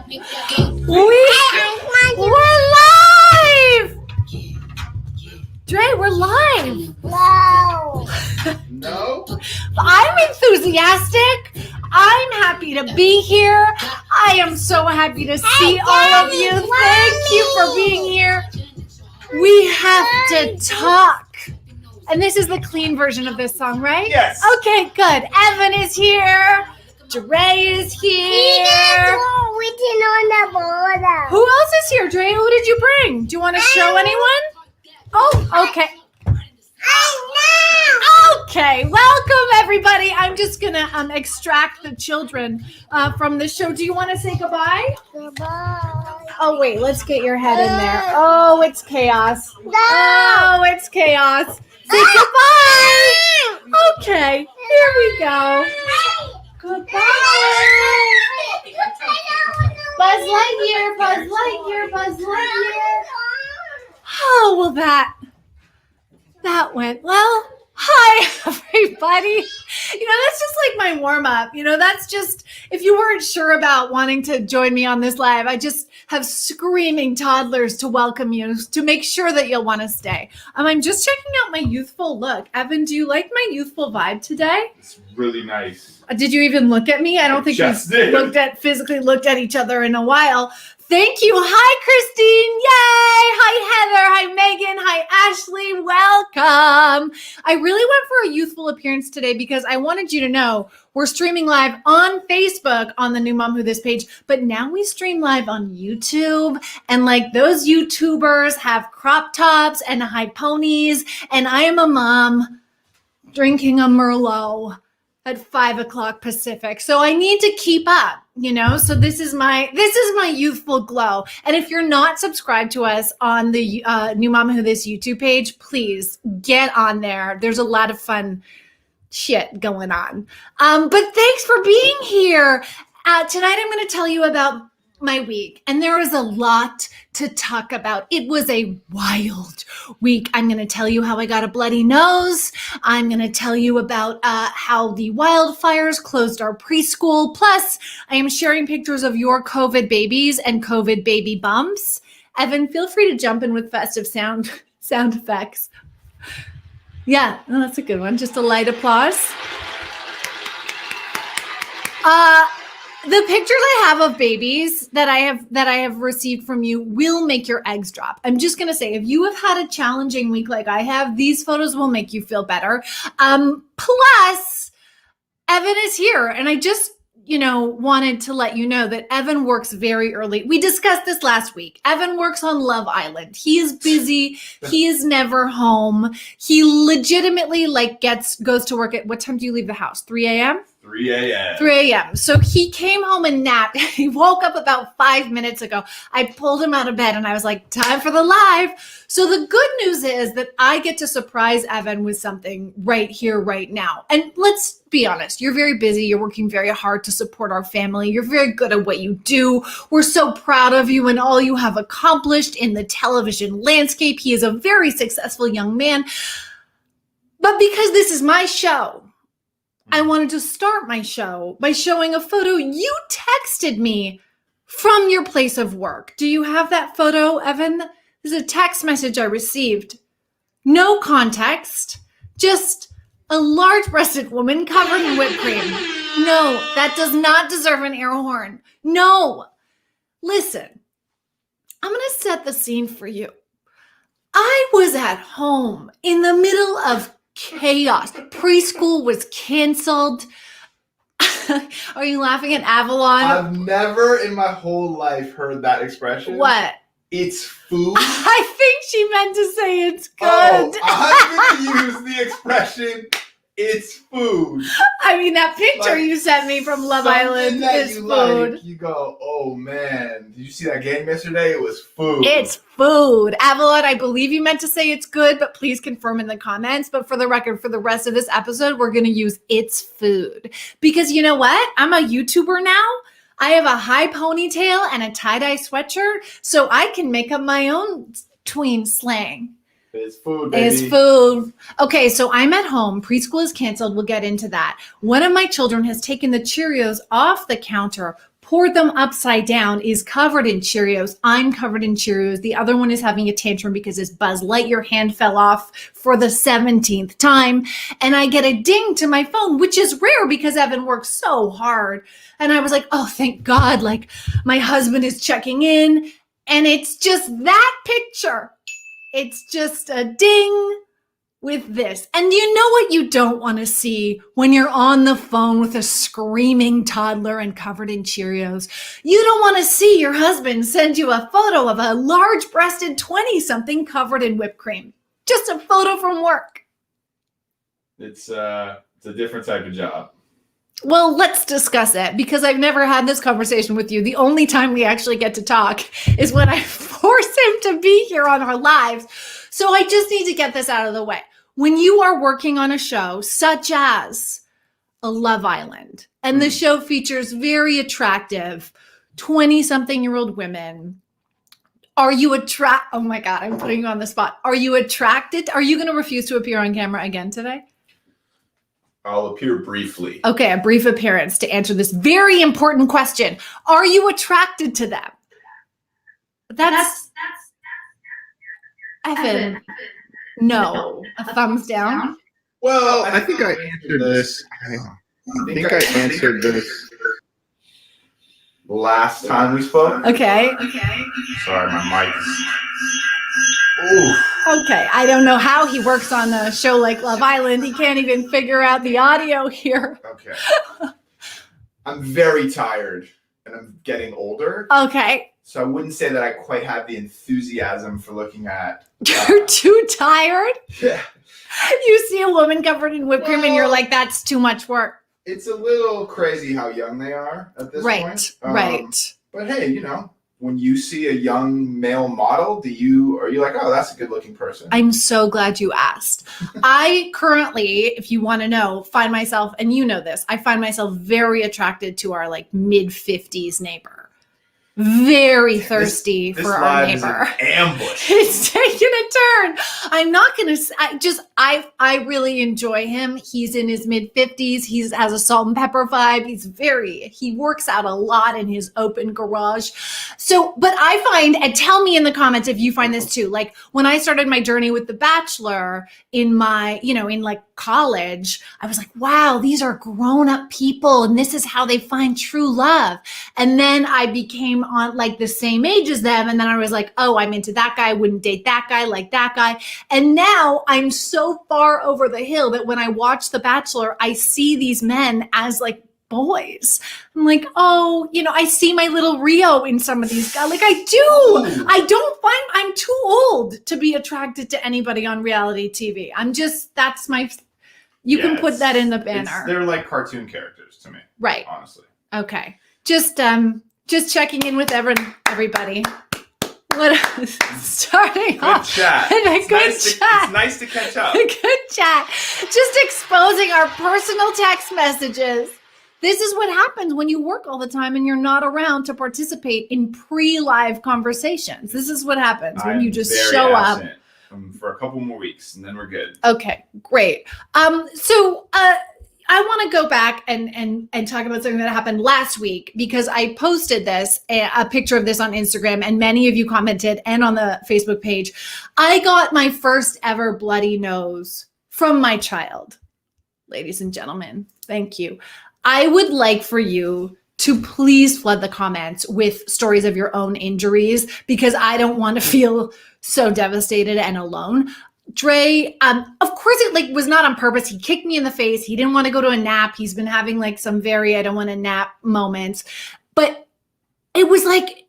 We're live! Dre, we're live! No. I'm enthusiastic. I'm happy to be here. I am so happy to see all of you. Thank you for being here. We have to talk. And this is the clean version of this song, right? Yes. Okay, good. Evan is here. Dre is here. Who else is here, Dre? Who did you bring? Do you want to show anyone? Oh, okay. Okay, welcome everybody. I'm just gonna extract the children from the show. Do you want to say goodbye? Goodbye. Oh wait, let's get your head in there. Oh, it's chaos. Oh, it's chaos. Say goodbye. Okay, here we go. Goodbye. Buzz Lightyear, Buzz Lightyear, Buzz Lightyear. Oh, well that went well. Hi, everybody. That's just like my warm-up. That's just, if you weren't sure about wanting to join me on this live, I just have screaming toddlers to welcome you, to make sure that you'll want to stay. I'm just checking out my youthful look. Evan, do you like my youthful vibe today? It's really nice. Did you even look at me? I don't think we've physically looked at each other in a while. Thank you. Hi, Christine. Yay. Hi, Heather. Hi, Megan. Hi, Ashley. Welcome. I really went for a youthful appearance today because I wanted you to know we're streaming live on Facebook on the New Mom Who This page, but now we stream live on YouTube. And like those YouTubers have crop tops and high ponies. And I am a mom drinking a Merlot at 5 o'clock Pacific. So I need to keep up, so this is my youthful glow. And if you're not subscribed to us on the New Mama Who This YouTube page, please get on there. There's a lot of fun shit going on. But thanks for being here. Tonight I'm going to tell you about my week, and there was a lot to talk about. It was a wild week. I'm going to tell you how I got a bloody nose. I'm going to tell you about how the wildfires closed our preschool. Plus, I am sharing pictures of your COVID babies and COVID baby bumps. Evan, feel free to jump in with festive sound effects. Yeah, that's a good one. Just a light applause. The pictures I have of babies that I have received from you will make your eggs drop. I'm just going to say, if you have had a challenging week like I have, these photos will make you feel better. Plus, Evan is here, and I just, wanted to let you know that Evan works very early. We discussed this last week. Evan works on Love Island. He is busy. He is never home. He legitimately goes to work at, what time do you leave the house? 3 a.m.? 3 a.m. 3 a.m. So he came home and napped. He woke up about 5 minutes ago. I pulled him out of bed and I was like, time for the live. So the good news is that I get to surprise Evan with something right here, right now. And let's be honest, you're very busy. You're working very hard to support our family. You're very good at what you do. We're so proud of you and all you have accomplished in the television landscape. He is a very successful young man. But because this is my show, I wanted to start my show by showing a photo you texted me from your place of work. Do you have that photo, Evan? There's a text message I received. No context, just a large-breasted woman covered in whipped cream. No, that does not deserve an air horn. No. Listen, I'm going to set the scene for you. I was at home in the middle of chaos. Preschool was canceled. Are you laughing at Avalon? I've never in my whole life heard that expression. What? It's food. I think she meant to say it's good. Oh, I'm going to use the expression, it's food. I mean, that picture you sent me from Love Island is food. Like, you go, oh man, did you see that game yesterday? It was food. It's food. Avalon, I believe you meant to say it's good, but please confirm in the comments. But for the record, for the rest of this episode, we're going to use it's food. Because you know what? I'm a YouTuber now. I have a high ponytail and a tie-dye sweatshirt, so I can make up my own tween slang. It's food, baby. It's food. Okay, so I'm at home. Preschool is canceled. We'll get into that. One of my children has taken the Cheerios off the counter, poured them upside down, is covered in Cheerios. I'm covered in Cheerios. The other one is having a tantrum because his Buzz Lightyear hand fell off for the 17th time. And I get a ding to my phone, which is rare because Evan works so hard. And I was like, oh, thank God. Like, my husband is checking in. And it's just that picture. It's just a ding with this. And you know what you don't want to see when you're on the phone with a screaming toddler and covered in Cheerios? You don't want to see your husband send you a photo of a large-breasted 20-something covered in whipped cream. Just a photo from work. It's a different type of job. Well, let's discuss it, because I've never had this conversation with you. The only time we actually get to talk is when I force him to be here on our lives. So I just need to get this out of the way. When you are working on a show such as a Love Island, and the show features very attractive 20-something-year-old women, are you oh my God, I'm putting you on the spot. Are you attracted? Are you going to refuse to appear on camera again today? I'll appear briefly. Okay, a brief appearance to answer this very important question. Are you attracted to them? That's Evan. No. A thumbs down? Well, I think I answered this. I think I answered this last time we spoke. Okay. Sorry, my mic is... Ooh. Okay, I don't know how he works on a show like Love Island. He can't even figure out the audio here. Okay. I'm very tired, and I'm getting older. Okay. So I wouldn't say that I quite have the enthusiasm for looking at... You're too tired? Yeah. You see a woman covered in whipped cream and you're like, that's too much work. It's a little crazy how young they are at this point. Right. But hey, you know, when you see a young male model, are you like, oh, that's a good looking person? I'm so glad you asked. I currently, if you want to know, find myself, and you know this, I find myself very attracted to our like mid-50s neighbor. Very thirsty this for our live neighbor. Is an ambush. It's taking a turn. I'm not going to, I really enjoy him. He's in his mid-50s. He has a salt and pepper vibe. He works out a lot in his open garage. So, but I find, and tell me in the comments if you find this too, like when I started my journey with The Bachelor in my, in like college, I was like, wow, these are grown-up people and this is how they find true love. And then I became on like the same age as them. And then I was like, oh, I'm into that guy. I wouldn't date that guy, like that guy. And now I'm so far over the hill that when I watch The Bachelor, I see these men as like boys. I'm like, oh, I see my little Rio in some of these guys. Like I do. I don't find I'm too old to be attracted to anybody on reality TV. That's my, you can put that in the banner. They're like cartoon characters to me. Right. Honestly. Okay. Just checking in with everybody. What starting off? Chat. Good chat. It's nice to catch up. Good chat. Just exposing our personal text messages. This is what happens when you work all the time and you're not around to participate in pre-live conversations. This is what happens when you just show up. For a couple more weeks, and then we're good. Okay, great. I want to go back and talk about something that happened last week because I posted a picture of this on Instagram, and many of you commented and on the Facebook page. I got my first ever bloody nose from my child. Ladies and gentlemen, thank you. I would like for you to please flood the comments with stories of your own injuries because I don't want to feel so devastated and alone. Dre, of course it was not on purpose. He kicked me in the face. He didn't want to go to a nap. He's been having like some very I don't want to nap moments. But it was like,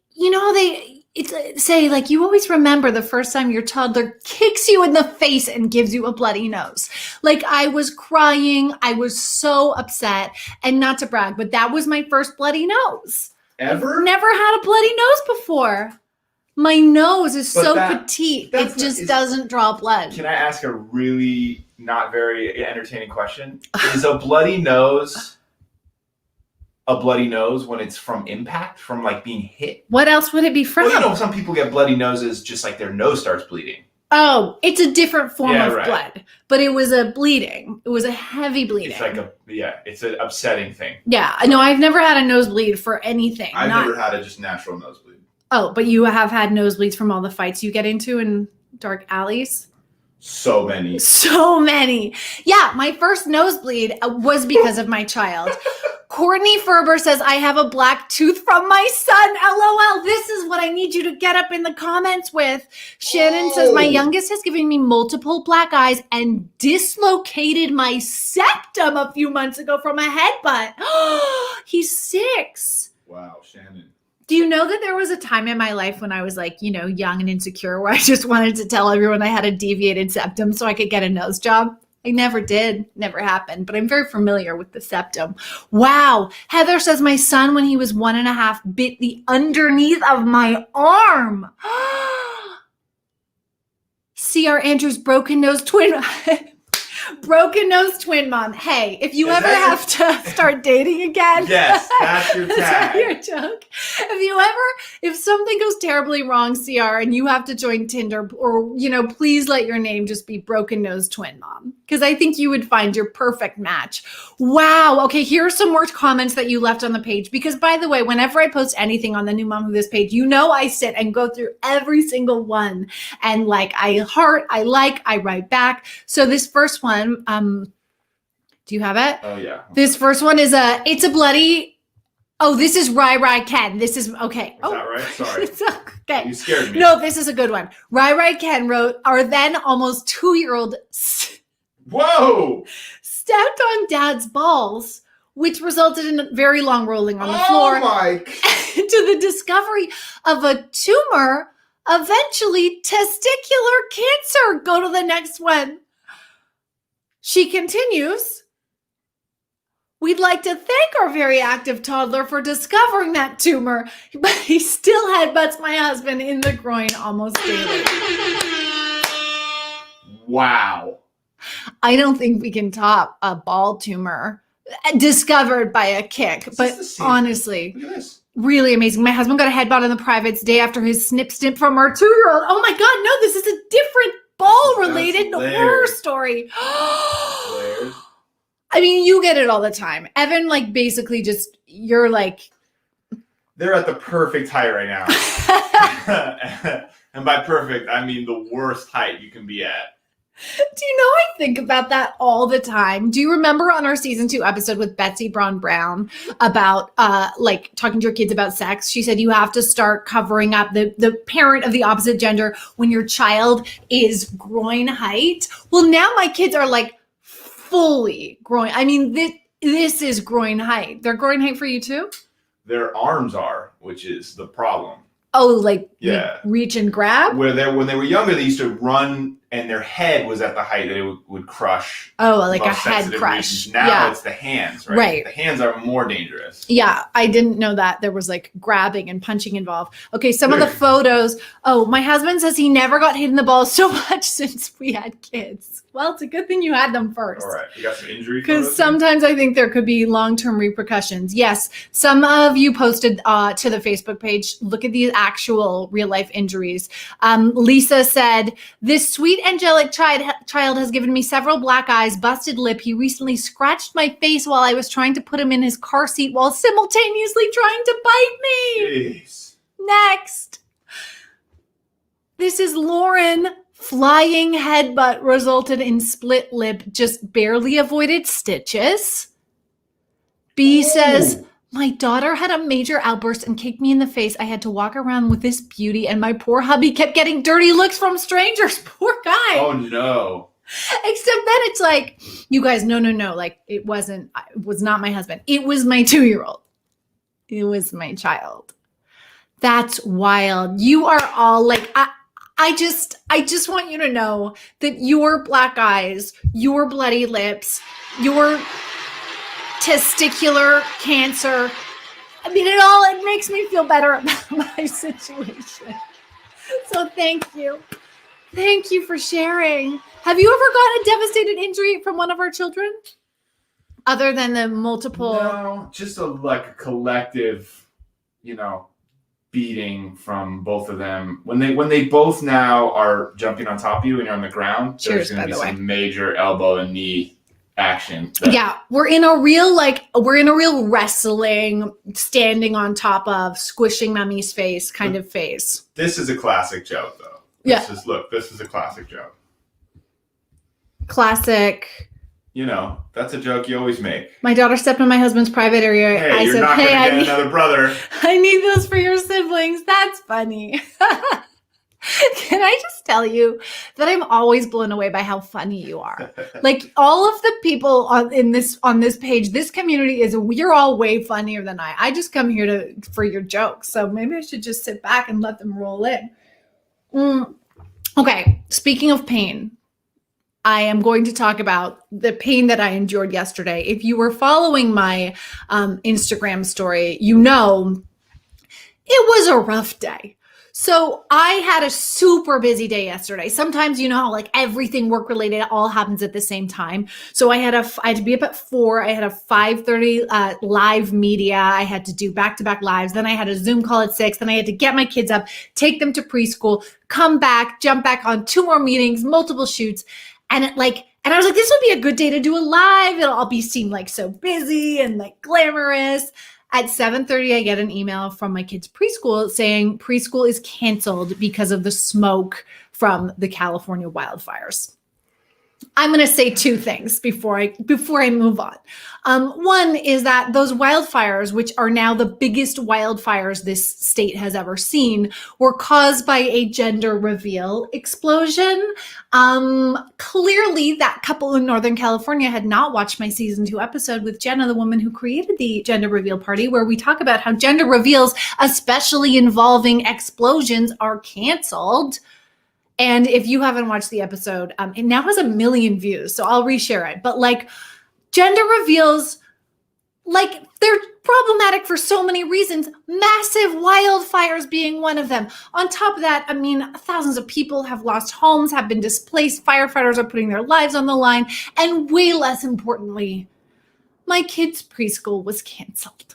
it's say like you always remember the first time your toddler kicks you in the face and gives you a bloody nose. Like I was crying. I was so upset, and not to brag, but that was my first bloody nose. Ever? I've never had a bloody nose before. My nose is so petite, it just doesn't draw blood. Can I ask a really not very entertaining question? Is a bloody nose when it's from impact, from like being hit? What else would it be from? Well, some people get bloody noses just like their nose starts bleeding. Oh, it's a different form of right. blood, but it was a bleeding. It was a heavy bleeding. It's like it's an upsetting thing. Yeah, no, I've never had a nosebleed for anything. I've never had a just natural nosebleed. Oh, but you have had nosebleeds from all the fights you get into in dark alleys? So many. So many. Yeah, my first nosebleed was because of my child. Courtney Ferber says, I have a black tooth from my son. LOL. This is what I need you to get up in the comments with. Shannon says, my youngest has given me multiple black eyes and dislocated my septum a few months ago from a headbutt. He's 6. Wow, Shannon. Do you know that there was a time in my life when I was like, young and insecure where I just wanted to tell everyone I had a deviated septum so I could get a nose job? I never did. Never happened. But I'm very familiar with the septum. Wow. Heather says my son, when he was 1.5, bit the underneath of my arm. C.R. Andrews, broken nose twin. Broken nose twin mom. Hey, if you ever have to start dating again. Yes, that's your tag. That's your joke. If something goes terribly wrong, CR, and you have to join Tinder, or, please let your name just be broken nose twin mom. Because I think you would find your perfect match. Wow. Okay, here are some more comments that you left on the page. Because, by the way, whenever I post anything on the New Mom Who This page, I sit and go through every single one. And I heart, I write back. So this first one, do you have it? Oh, yeah. This first one is it's a bloody, this is Rai Ken. This is, okay. Is that right? Sorry. It's okay. You scared me. No, this is a good one. Rai Ken wrote, our then almost 2-year-old Whoa! stepped on dad's balls, which resulted in a very long rolling on the floor. Oh my! To the discovery of a tumor, eventually testicular cancer. Go to the next one. She continues, we'd like to thank our very active toddler for discovering that tumor, but he still headbutts my husband in the groin almost daily. Wow. I don't think we can top a ball tumor discovered by a kick, but honestly, look at this. Really amazing. My husband got a headbutt in the privates day after his snip from our 2-year-old. Oh my God, no, this is a different ball-related horror story. I mean, you get it all the time. Evan, basically just, you're they're at the perfect height right now. And by perfect, I mean the worst height you can be at. Do you know I think about that all the time? Do you remember on our season 2 episode with Betsy Braun Brown about talking to your kids about sex? She said you have to start covering up the parent of the opposite gender when your child is groin height. Well, now my kids are fully groin. I mean, this is groin height. They're groin height for you too? Their arms are, which is the problem. Oh, reach and grab? When they were younger, they used to run, and their head was at the height that it would crush. Oh, like a head crush. Regions. Now it's the hands, right? Right. The hands are more dangerous. Yeah, I didn't know that there was grabbing and punching involved. Okay, some of the photos. Oh, my husband says he never got hit in the balls so much since we had kids. Well, it's a good thing you had them first. All right, you got some injury. Because sometimes I think there could be long-term repercussions. Yes, some of you posted to the Facebook page. Look at these actual real-life injuries. Lisa said, this sweet angelic child has given me several black eyes, busted lip. He recently scratched my face while I was trying to put him in his car seat while simultaneously trying to bite me. Jeez. Next. This is Lauren. Flying headbutt resulted in split lip, just barely avoided stitches. B says, my daughter had a major outburst and kicked me in the face. I had to walk around with this beauty, and my poor hubby kept getting dirty looks from strangers. Poor guy. Oh, no. Except then it's you guys, no. It was not my husband. It was my 2-year-old. It was my child. That's wild. You are all I just want you to know that your black eyes, your bloody lips, your testicular cancer, I mean, it makes me feel better about my situation. So thank you. Thank you for sharing. Have you ever got a devastated injury from one of our children? Other than the multiple? No, just a collective, beating from both of them. When they both now are jumping on top of you and you're on the ground, Cheers, there's going to be by the way. some major elbow and knee action. Yeah, we're in a real wrestling, standing on top of, squishing mommy's face kind of phase. This is a classic joke, though. This is a classic joke. Classic. You know, that's a joke you always make. My daughter stepped on my husband's private area. Hey, I you're said, not going to get another brother. I need those for your siblings. That's funny. Can I just tell you that I'm always blown away by how funny you are? Like, all of the people on this page, this community you're all way funnier than I. I just come here for your jokes. So maybe I should just sit back and let them roll in. Okay, speaking of pain, I am going to talk about the pain that I endured yesterday. If you were following my Instagram story, you know it was a rough day. So I had a super busy day yesterday. Sometimes, you know how like everything work related all happens at the same time. So I had to be up at 4. I had a 5:30 live media. I had to do back-to-back lives. Then I had a Zoom call at 6. Then I had to get my kids up, take them to preschool, come back, jump back on 2 more meetings, multiple shoots. And I was like, this would be a good day to do a live. It'll all be seem like so busy and like glamorous. At 7:30, I get an email from my kids' preschool saying preschool is canceled because of the smoke from the California wildfires. I'm going to say 2 things before I move on. One is that those wildfires, which are now the biggest wildfires this state has ever seen, were caused by a gender reveal explosion. Clearly, that couple in Northern California had not watched my season 2 episode with Jenna, the woman who created the gender reveal party, where we talk about how gender reveals, especially involving explosions, are canceled. And if you haven't watched the episode, it now has 1 million views, so I'll reshare it. But like, gender reveals, like, they're problematic for so many reasons. Massive wildfires being one of them. On top of that, I mean, thousands of people have lost homes, have been displaced. Firefighters are putting their lives on the line. And way less importantly, my kids' preschool was canceled.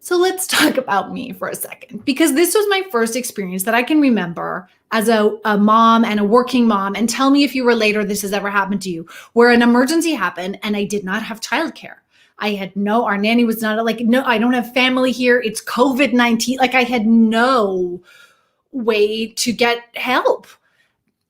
So let's talk about me for a second, because this was my first experience that I can remember as a mom and a working mom. And tell me if you relate or this has ever happened to you, where an emergency happened and I did not have childcare. Our nanny was not I don't have family here. It's COVID-19. Like, I had no way to get help.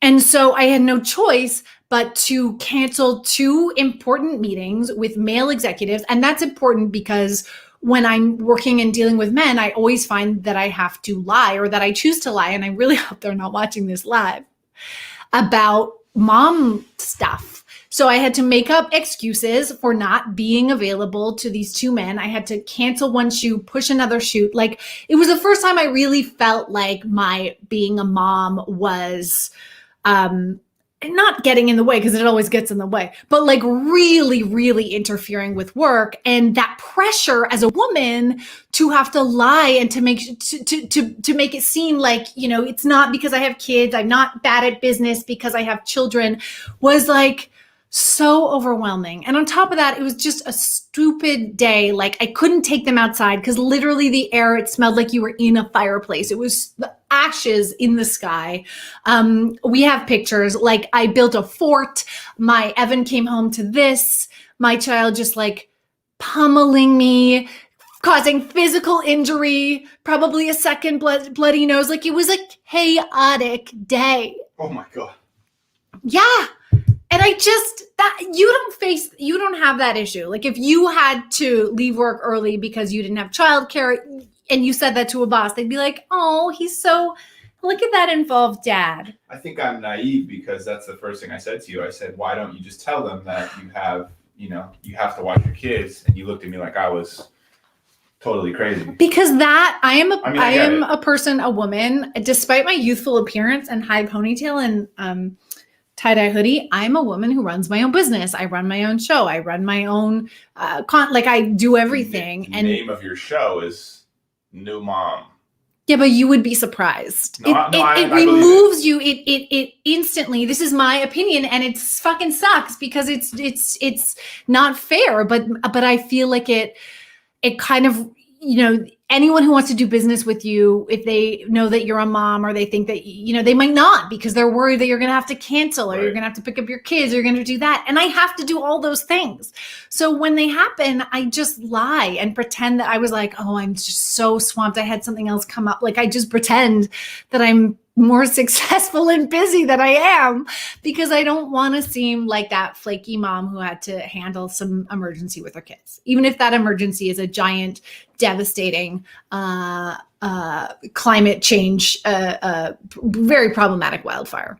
And so I had no choice but to cancel 2 important meetings with male executives. And that's important because when I'm working and dealing with men, I always find that I have to lie, or that I choose to lie. And I really hope they're not watching this live, about mom stuff. So I had to make up excuses for not being available to these 2 men. I had to cancel one shoot, push another shoot. Like, it was the first time I really felt like my being a mom was, not getting in the way, because it always gets in the way, but like really, really interfering with work. And that pressure as a woman to have to lie and to make it seem like, you know, it's not because I have kids, I'm not bad at business because I have children, was like so overwhelming. And on top of that, it was just a stupid day. Like, I couldn't take them outside because literally the air, it smelled like you were in a fireplace. It was the ashes in the sky. We have pictures. Like, I built a fort. My Evan came home to this. My child just like pummeling me, causing physical injury, probably a second bloody nose. Like, it was a chaotic day. Oh my God. Yeah. And you don't have that issue. Like, if you had to leave work early because you didn't have childcare and you said that to a boss, they'd be like, oh, look at that involved dad. I think I'm naive because that's the first thing I said to you. I said, why don't you just tell them that you have to watch your kids? And you looked at me like I was totally crazy. Because I am a person, a woman, despite my youthful appearance and high ponytail and, tie-dye hoodie, I'm a woman who runs my own business. I run my own show. I run my own, I do everything. The name of your show is New Mom. Yeah, but you would be surprised. It removes you. It instantly. This is my opinion, and it fucking sucks because it's not fair. But I feel like it kind of, anyone who wants to do business with you, if they know that you're a mom or they think that, they might not because they're worried that you're going to have to cancel or you're going to have to pick up your kids or you're going to do that. And I have to do all those things. So when they happen, I just lie and pretend that I was like, oh, I'm just so swamped. I had something else come up. Like I just pretend that I'm more successful and busy than I am because I don't want to seem like that flaky mom who had to handle some emergency with her kids, even if that emergency is a giant, devastating climate change, very problematic wildfire.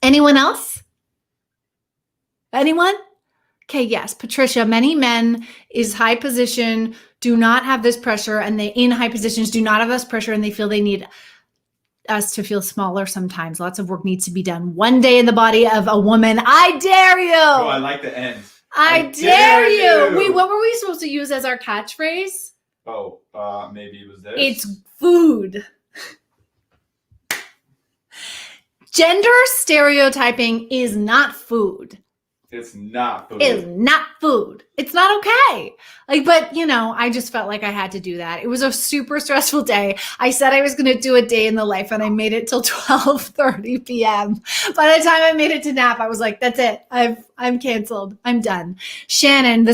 Anyone else? Anyone? Okay, yes, Patricia, many men is high position, do not have this pressure, and they in high positions do not have this pressure, and they feel they need us to feel smaller sometimes. Lots of work needs to be done. One day in the body of a woman. I dare you. Oh, I like the end. I dare you. Wait, what were we supposed to use as our catchphrase? Oh, maybe it was this. It's food. Gender stereotyping is not food. It's not food. It's not food. It's not okay. But I just felt like I had to do that. It was a super stressful day. I said I was going to do a day in the life and I made it till 12:30 p.m. By the time I made it to nap, I was like, that's it. I'm canceled. I'm done. Shannon, the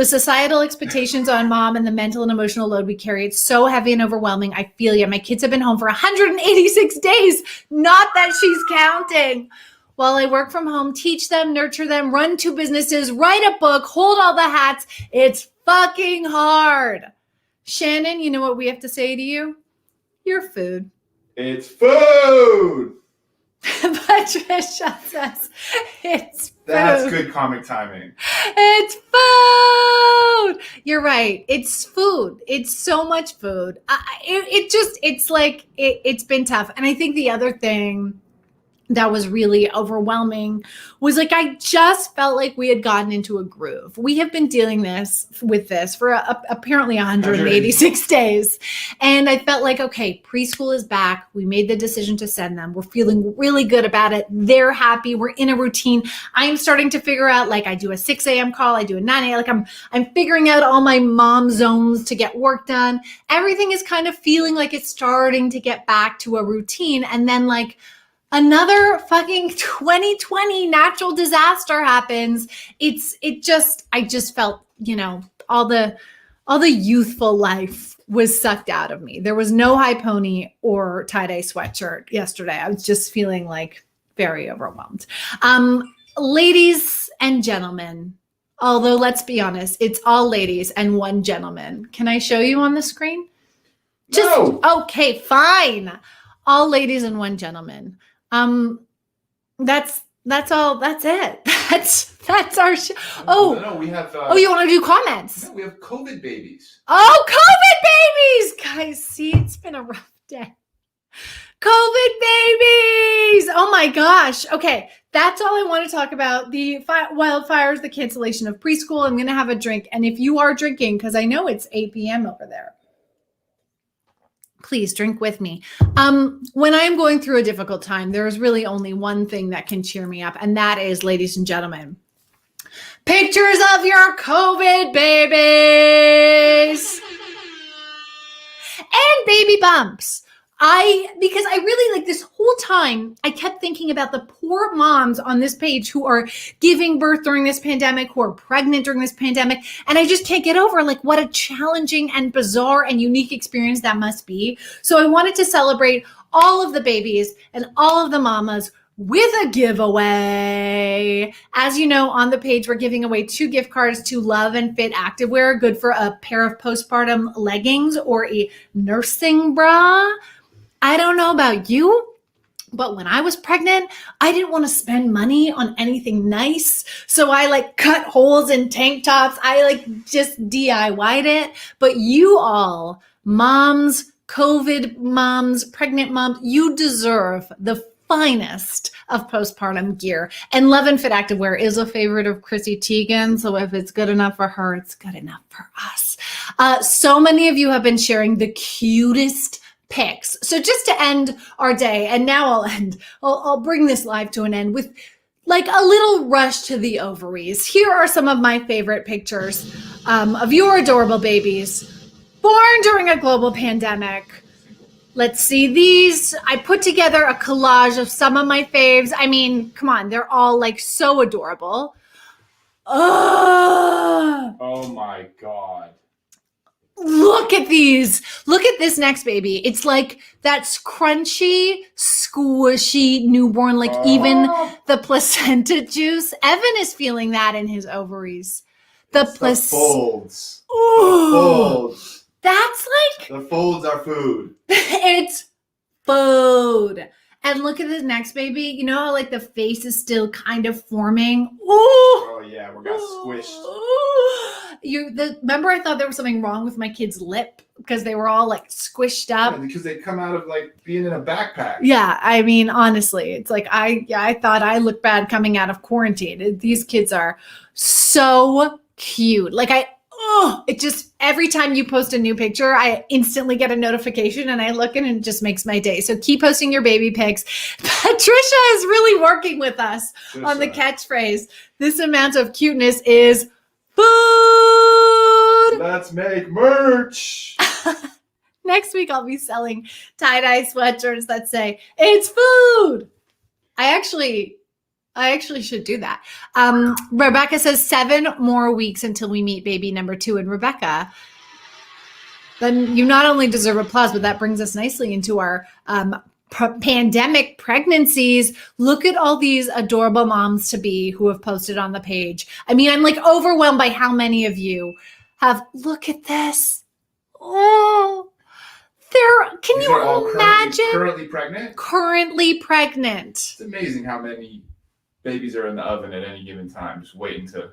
societal expectations on mom and the mental and emotional load we carry, it's so heavy and overwhelming. I feel you. My kids have been home for 186 days. Not that she's counting. While I work from home, teach them, nurture them, run 2 businesses, write a book, hold all the hats. It's fucking hard. Shannon, you know what we have to say to you? You're food. It's food. Patricia says it's food. That's good comic timing. It's food. You're right. It's food. It's so much food. It's been tough. And I think the other thing that was really overwhelming was I just felt like we had gotten into a groove. We have been dealing with this for apparently 186 days. And I felt like, okay, preschool is back. We made the decision to send them. We're feeling really good about it. They're happy. We're in a routine. I'm starting to figure out, I do a 6 a.m. call. I do a 9 a.m. I'm figuring out all my mom zones to get work done. Everything is kind of feeling like it's starting to get back to a routine. And then another fucking 2020 natural disaster happens. I just felt, all the youthful life was sucked out of me. There was no high pony or tie-dye sweatshirt yesterday. I was just feeling very overwhelmed. Ladies and gentlemen, although let's be honest, it's all ladies and one gentleman. Can I show you on the screen? No. Okay, fine. All ladies and one gentleman. That's all. That's it. That's our show. No, we have. You want to do comments? No, we have COVID babies. Oh, COVID babies, guys. See, it's been a rough day. COVID babies. Oh my gosh. Okay, that's all I want to talk about. The wildfires, the cancellation of preschool. I'm gonna have a drink, and if you are drinking, because I know it's 8 p.m. over there, please drink with me. When I'm going through a difficult time, there is really only one thing that can cheer me up, and that is, ladies and gentlemen, pictures of your COVID babies and baby bumps. Because I really this whole time, I kept thinking about the poor moms on this page who are giving birth during this pandemic, who are pregnant during this pandemic. And I just can't get over what a challenging and bizarre and unique experience that must be. So I wanted to celebrate all of the babies and all of the mamas with a giveaway. As you know, on the page, we're giving away 2 gift cards to Love and Fit Activewear, good for a pair of postpartum leggings or a nursing bra. I don't know about you, but when I was pregnant, I didn't want to spend money on anything nice. So I cut holes in tank tops. I just DIY'd it. But you all, moms, COVID moms, pregnant moms, you deserve the finest of postpartum gear. And Love and Fit Activewear is a favorite of Chrissy Teigen. So if it's good enough for her, it's good enough for us. So many of you have been sharing the cutest pics. So just to end our day, and now I'll bring this live to an end with a little rush to the ovaries. Here are some of my favorite pictures of your adorable babies born during a global pandemic. Let's see these. I put together a collage of some of my faves. I mean, come on, they're all like so adorable. Oh my God. Look at these. Look at this next baby. It's like that's crunchy, squishy newborn, like even the placenta juice. Evan is feeling that in his ovaries. The folds. Ooh, the folds. That's like. The folds are food. It's food. And look at this next baby. You know how like the face is still kind of forming? Ooh. Oh yeah, we got squished. Remember I thought there was something wrong with my kid's lip because they were all like squished up. Yeah, because they come out of like being in a backpack. Yeah, I mean honestly, it's like I thought I looked bad coming out of quarantine. These kids are so cute. Like it just every time you post a new picture, I instantly get a notification and I look and it just makes my day. So keep posting your baby pics. Patricia is really working with us on the catchphrase. This amount of cuteness is food. Let's make merch. Next week, I'll be selling tie-dye sweatshirts that say, it's food. I actually should do that. Rebecca says 7 more weeks until we meet baby number 2. And Rebecca, then you not only deserve applause, but that brings us nicely into our pandemic pregnancies. Look at all these adorable moms to be who have posted on the page. I mean, I'm like overwhelmed by how many of you have, look at this. Oh, can These you are all imagine? Currently pregnant? Currently pregnant. It's amazing how many babies are in the oven at any given time, just waiting to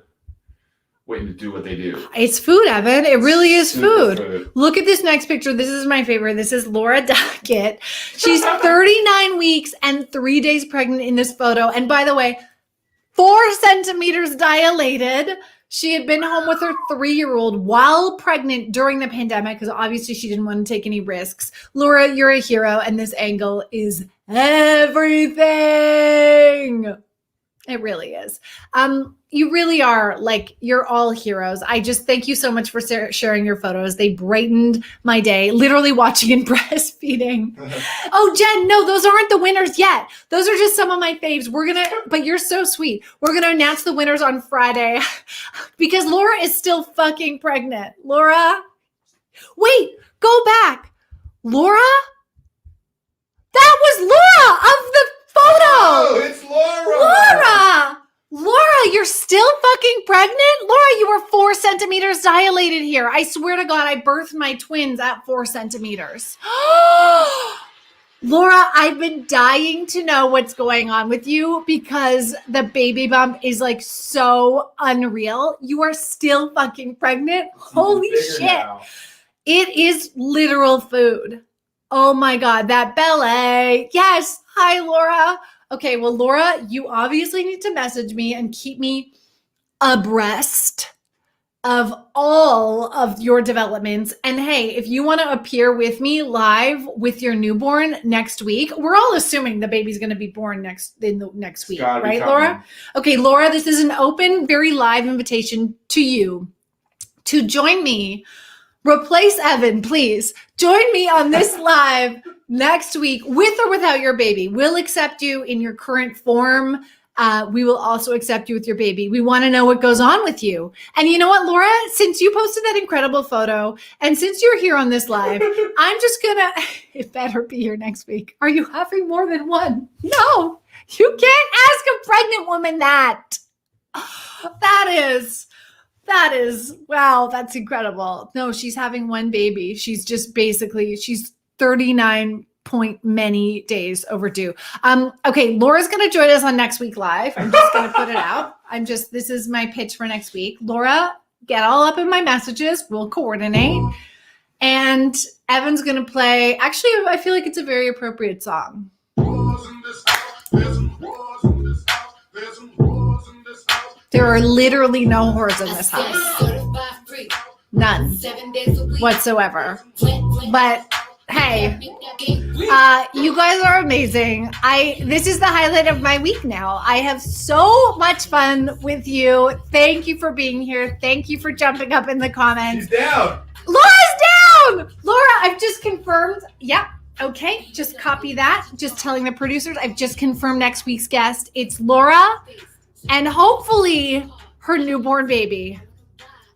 do what they do. It's food, Evan. It really is Super food. Look at this next picture. This is my favorite. This is Laura Dockett. She's 39 weeks and 3 days pregnant in this photo. And by the way, 4 centimeters dilated. She had been home with her 3-year-old while pregnant during the pandemic because obviously she didn't want to take any risks. Laura, you're a hero, and this angle is everything. It really is. You really are, like, you're all heroes. I just thank you so much for sharing your photos. They brightened my day, literally watching and breastfeeding. Oh, Jen, no, those aren't the winners yet. Those are just some of my faves. But you're so sweet. We're going to announce the winners on Friday because Laura is still fucking pregnant. Laura, wait, go back. Laura? That was Laura of the photo. Oh, it's Laura. Laura, you're still fucking pregnant? Laura, you were 4 centimeters dilated here. I swear to God, I birthed my twins at 4 centimeters. Laura, I've been dying to know what's going on with you because the baby bump is like so unreal. You are still fucking pregnant? Holy shit. Now. It is literal food. Oh my God, that belly. Yes. Hi, Laura. Okay, well, Laura, you obviously need to message me and keep me abreast of all of your developments. And hey, if you want to appear with me live with your newborn next week, we're all assuming the baby's going to be born next week, right, Laura? Okay, Laura, this is an open, very live invitation to you to join me. Replace Evan, please. Join me on this live next week with or without your baby. We'll accept you in your current form. We will also accept you with your baby. We want to know what goes on with you. And you know what, Laura? Since you posted that incredible photo and since you're here on this live, I'm just going to, it better be here next week. Are you having more than one? No, you can't ask a pregnant woman that. That is, wow, that's incredible. No, she's having one baby. She's 39 point many days overdue. Okay, Laura's going to join us on next week live. I'm just going to put it out. This is my pitch for next week. Laura, get all up in my messages. We'll coordinate. And Evan's going to play, actually, I feel like it's a very appropriate song. There are literally no whores in this house. None whatsoever. But hey, you guys are amazing. This is the highlight of my week now. I have so much fun with you. Thank you for being here. Thank you for jumping up in the comments. She's down. Laura's down. Laura, I've just confirmed. Yeah. Okay. Just copy that. Just telling the producers. I've just confirmed next week's guest. It's Laura and hopefully her newborn baby.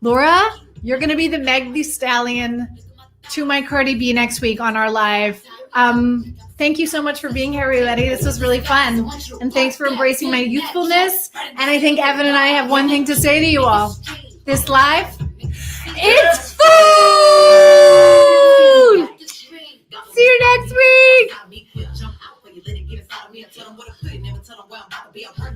Laura, you're going to be the Meg Thee Stallion to my Cardi B next week on our live. Thank you so much for being here, everybody. This was really fun. And thanks for embracing my youthfulness. And I think Evan and I have one thing to say to you all. This live, it's food! See you next week!